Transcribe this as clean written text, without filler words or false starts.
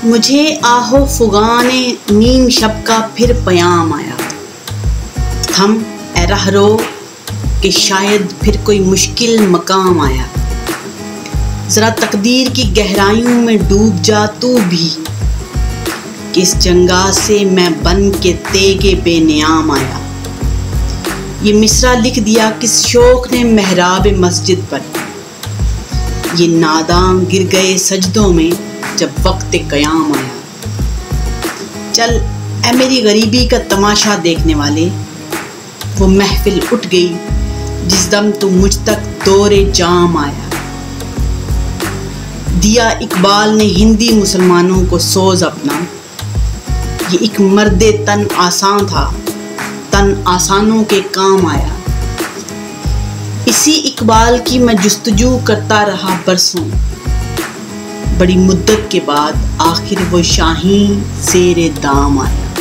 मुझे आहो फुगाने नीम शब का फिर पयाम आया। थम ए रहरो कि शायद फिर कोई मुश्किल मकाम आया। ज़रा तकदीर की गहराइयों में डूब जा तू भी, किस जंगा से मैं बन के तेगे बेनियाम आया। ये मिसरा लिख दिया किस शौक ने महराब मस्जिद पर, ये नादां गिर गए सजदों में जब वक्त क़याम आया। चल ए मेरी गरीबी का तमाशा देखने वाले, वो महफिल उठ गई जिस दम तू मुझ तक दौरे जाम आया। दिया इकबाल ने हिंदी मुसलमानों को सोज अपना, ये एक मर्दे तन आसान था, तन आसानों के काम आया। इसी इकबाल की मैं जुस्तजू करता रहा बरसों, बड़ी मुद्दत के बाद आखिर वो शाहीन ज़ेरे दाम आया।